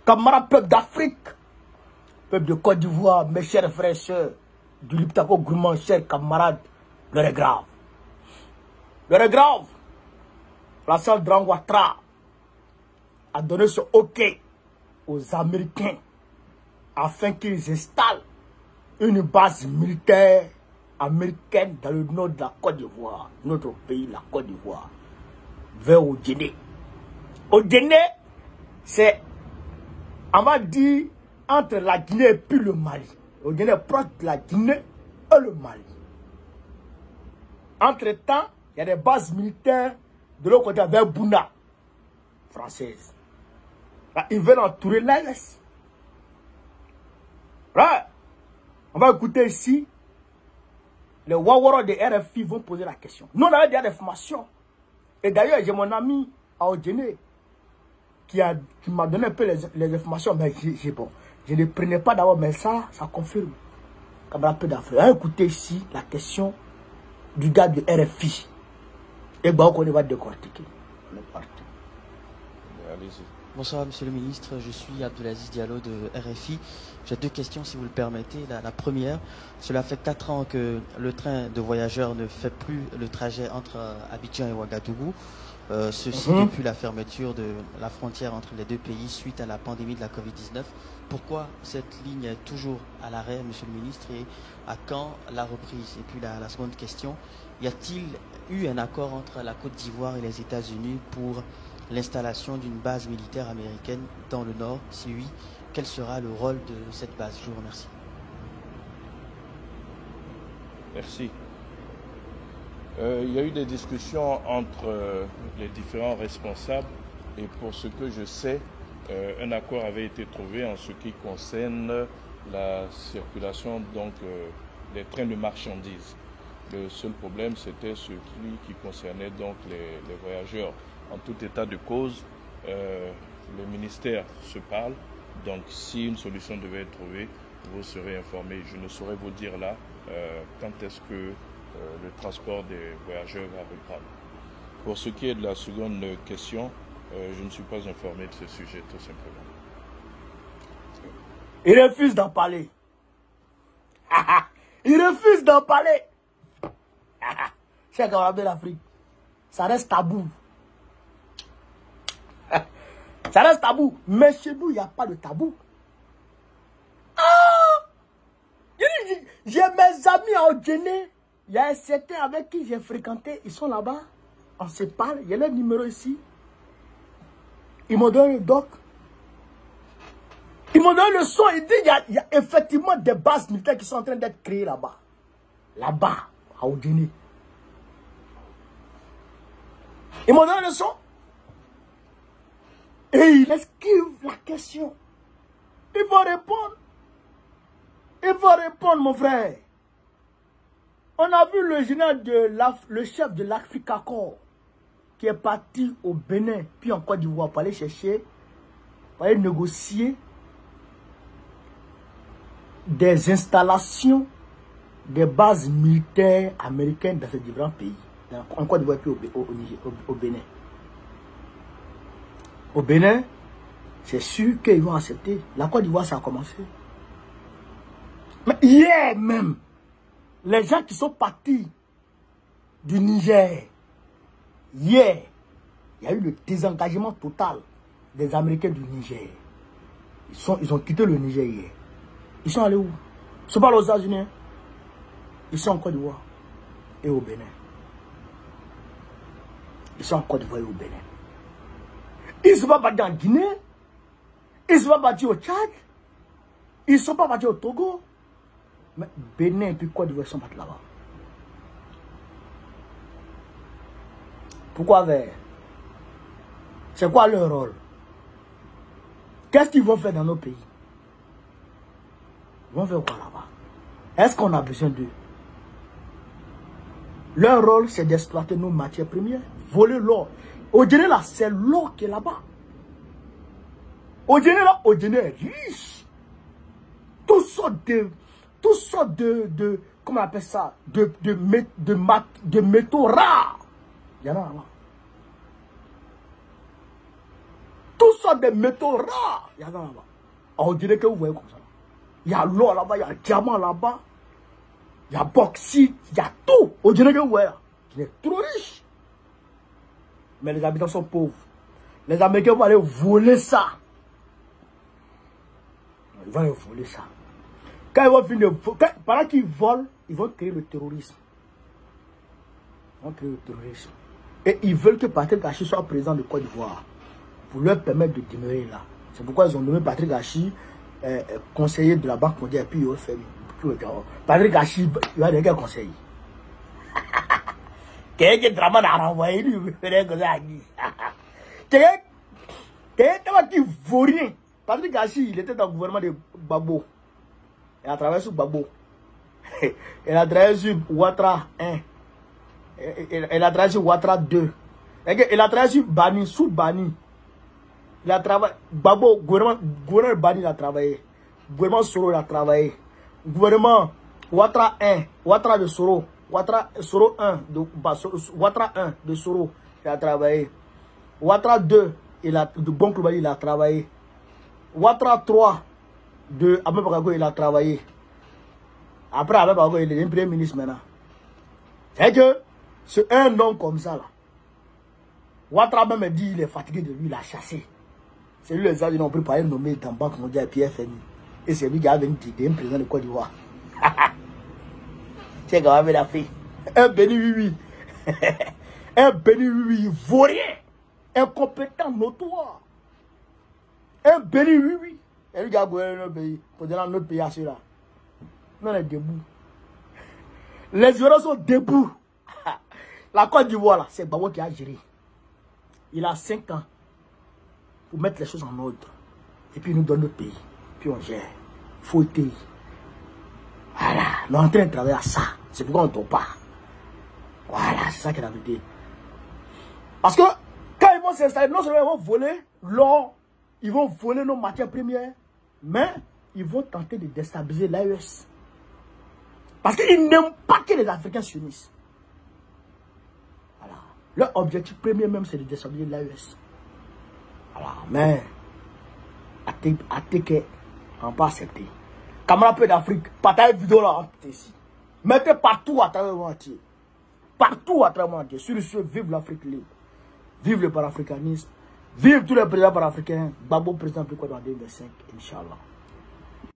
camarades peuple d'Afrique, peuple de Côte d'Ivoire, mes chers frères et sœurs, du Liptako Gourmand, chers camarades, l'heure est grave. L'heure est grave. La salle Dran Ouattara a donné ce OK aux Américains afin qu'ils installent une base militaire américaine dans le nord de la Côte d'Ivoire, notre pays, la Côte d'Ivoire, vers Odjéné. Odjéné, c'est, on va dire, entre la Guinée et puis le Mali. Odjéné est proche de la Guinée et le Mali. Entre-temps, il y a des bases militaires de l'autre côté vers Bouna, française. Là, ils veulent entourer l'AS. Là, on va écouter ici. Les Wawara de RFI vont poser la question. Nous, on avait des informations. Et d'ailleurs, j'ai mon ami à Odjéné qui m'a donné un peu les informations. Mais bon, je ne prenais pas d'abord, mais ça confirme. Camarade peu d'Afrique. Écoutez ici la question du gars de RFI. Et bon, on va décortiquer. On est parti. Allez-y. Bonsoir Monsieur le Ministre, je suis Abdelaziz Diallo de RFI. J'ai deux questions si vous le permettez. La première, cela fait 4 ans que le train de voyageurs ne fait plus le trajet entre Abidjan et Ouagadougou. Ceci depuis la fermeture de la frontière entre les deux pays suite à la pandémie de la Covid-19. Pourquoi cette ligne est toujours à l'arrêt, Monsieur le Ministre, et à quand la reprise? Et puis la seconde question, y a-t-il eu un accord entre la Côte d'Ivoire et les États-Unis pour l'installation d'une base militaire américaine dans le Nord? Si oui, quel sera le rôle de cette base? Je vous remercie. Merci. Il y a eu des discussions entre les différents responsables et pour ce que je sais, un accord avait été trouvé en ce qui concerne la circulation des trains de marchandises. Le seul problème, c'était celui qui concernait donc les voyageurs. En tout état de cause, le ministère se parle. Donc, si une solution devait être trouvée, vous serez informé. Je ne saurais vous dire là quand est-ce que le transport des voyageurs va reprendre. Pour ce qui est de la seconde question, je ne suis pas informé de ce sujet, tout simplement. Il refuse d'en parler. Il refuse d'en parler. Chers camarades de l'Afrique, ça reste tabou. Ça reste tabou. Mais chez nous, il n'y a pas de tabou. J'ai mes amis à Odjéné. Il y a certains avec qui j'ai fréquenté. Ils sont là-bas. On se parle. Il y a leur numéro ici. Ils m'ont donné le doc. Ils m'ont donné le son. Ils disent qu'il y a effectivement des bases militaires qui sont en train d'être créées là-bas. Là-bas, à Odjéné. Ils m'ont donné le son. Et il esquive la question. Il faut répondre. Il faut répondre, mon frère. On a vu le chef de l'Africa Corps qui est parti au Bénin, puis en Côte d'Ivoire pour aller chercher, pour aller négocier des installations des bases militaires américaines dans ces différents pays. En Côte d'Ivoire et puis au Bénin. Au Bénin, c'est sûr qu'ils vont accepter. La Côte d'Ivoire, ça a commencé. Mais hier même, les gens qui sont partis du Niger, hier, il y a eu le désengagement total des Américains du Niger. Ils ont quitté le Niger hier. Ils sont allés où? Ils sont pas aux États-Unis. Ils sont en Côte d'Ivoire et au Bénin. Ils sont en Côte d'Ivoire et au Bénin. Ils ne sont pas partis en Guinée. Ils ne sont pas partis au Tchad. Ils ne sont pas partis au Togo. Mais Bénin et puis Côte d'Ivoire sont partis là-bas. Pourquoi vers? C'est quoi leur rôle? Qu'est-ce qu'ils vont faire dans nos pays? Ils vont faire quoi là-bas? Est-ce qu'on a besoin d'eux? Leur rôle, c'est d'exploiter nos matières premières, voler l'or. Odjéné là, c'est l'or qui est là-bas. Odjéné là, Odjéné est riche. Toutes sortes de comment on appelle ça, de métaux rares. Il y en a là-bas. Toutes soit des métaux rares. Il y a là-bas. On dirait que vous voyez comme ça. Il y a l'or là-bas, il y a le diamant là-bas. Il y a bauxite, il y a tout. On dirait que vous voyez là. Il est trop riche. Mais les habitants sont pauvres. Les Américains vont aller voler ça. Ils vont aller voler ça. Quand ils vont finir, pendant qu'ils volent, ils vont créer le terrorisme. Ils vont créer le terrorisme. Et ils veulent que Patrick Hachi soit président de Côte d'Ivoire pour leur permettre de demeurer là. C'est pourquoi ils ont nommé Patrick Hachi conseiller de la Banque mondiale et puis il fait Patrick Hachi, il va devenir conseiller. Quelqu'un Draman a renvoyé lui, quelqu'un qui vaut rien. Patrick Hachi, il était dans le gouvernement de Gbagbo. Il a travaillé sur Gbagbo. Il a travaillé sur Ouattara 1. Il a travaillé sur Ouattara 2. Il a travaillé sur Bani, sous Bani. Il a travaillé. Gbagbo, gouverneur Bani, il a travaillé. Gouvernement Soro, il a travaillé. Gouvernement Ouattara 1, Ouattara de Soro. Ouattara Soro 1, Ouattara 1 de Soro, il a travaillé. Ouattara 2, de Bon Kloubali, il a travaillé. Ouattara 3 de Ahmed Bagago, il a travaillé. Après Ahmed Bagago, il est le premier ministre maintenant. C'est que c'est un homme comme ça là. Ouattara même dit il est fatigué de lui, il a chassé. C'est lui les gens qui ont préparé le nommé dans Banque mondiale et PFMI. Et c'est lui qui a venu dire un président de Côte d'Ivoire. C'est quand même la fille. Un béni oui. Un béni oui, il vaut rien. Incompétent, notoire. Un béni oui. Et lui qui a gouverné notre pays, pour donner notre pays à ceux-là. Nous on est debout. Les Ivoiriens sont debout. La Côte d'Ivoire là, c'est Gbagbo qui a géré. Il a 5 ans pour mettre les choses en ordre. Et puis il nous donne notre pays. Puis on gère. Faut être. Voilà, nous sommes en train de travailler à ça. C'est pourquoi on ne dort pas. Voilà, c'est ça qui est la vérité. Parce que quand ils vont s'installer, non seulement ils vont voler l'or, ils vont voler nos matières premières, mais ils vont tenter de déstabiliser l'AES. Parce qu'ils n'aiment pas que les Africains s'unissent. Voilà. Leur objectif premier même, c'est de déstabiliser l'AES. Voilà, mais Ateke, on ne peut pas accepter. Camarades peu d'Afrique, partagez vidéo là, ici. Mettez partout à travers le monde entier. Partout à travers le monde entier. Sur ce, vive l'Afrique libre. Vive le panafricanisme. Vive tous les présidents panafricains. Gbagbo président plus quoi dans 2025, Inch'Allah.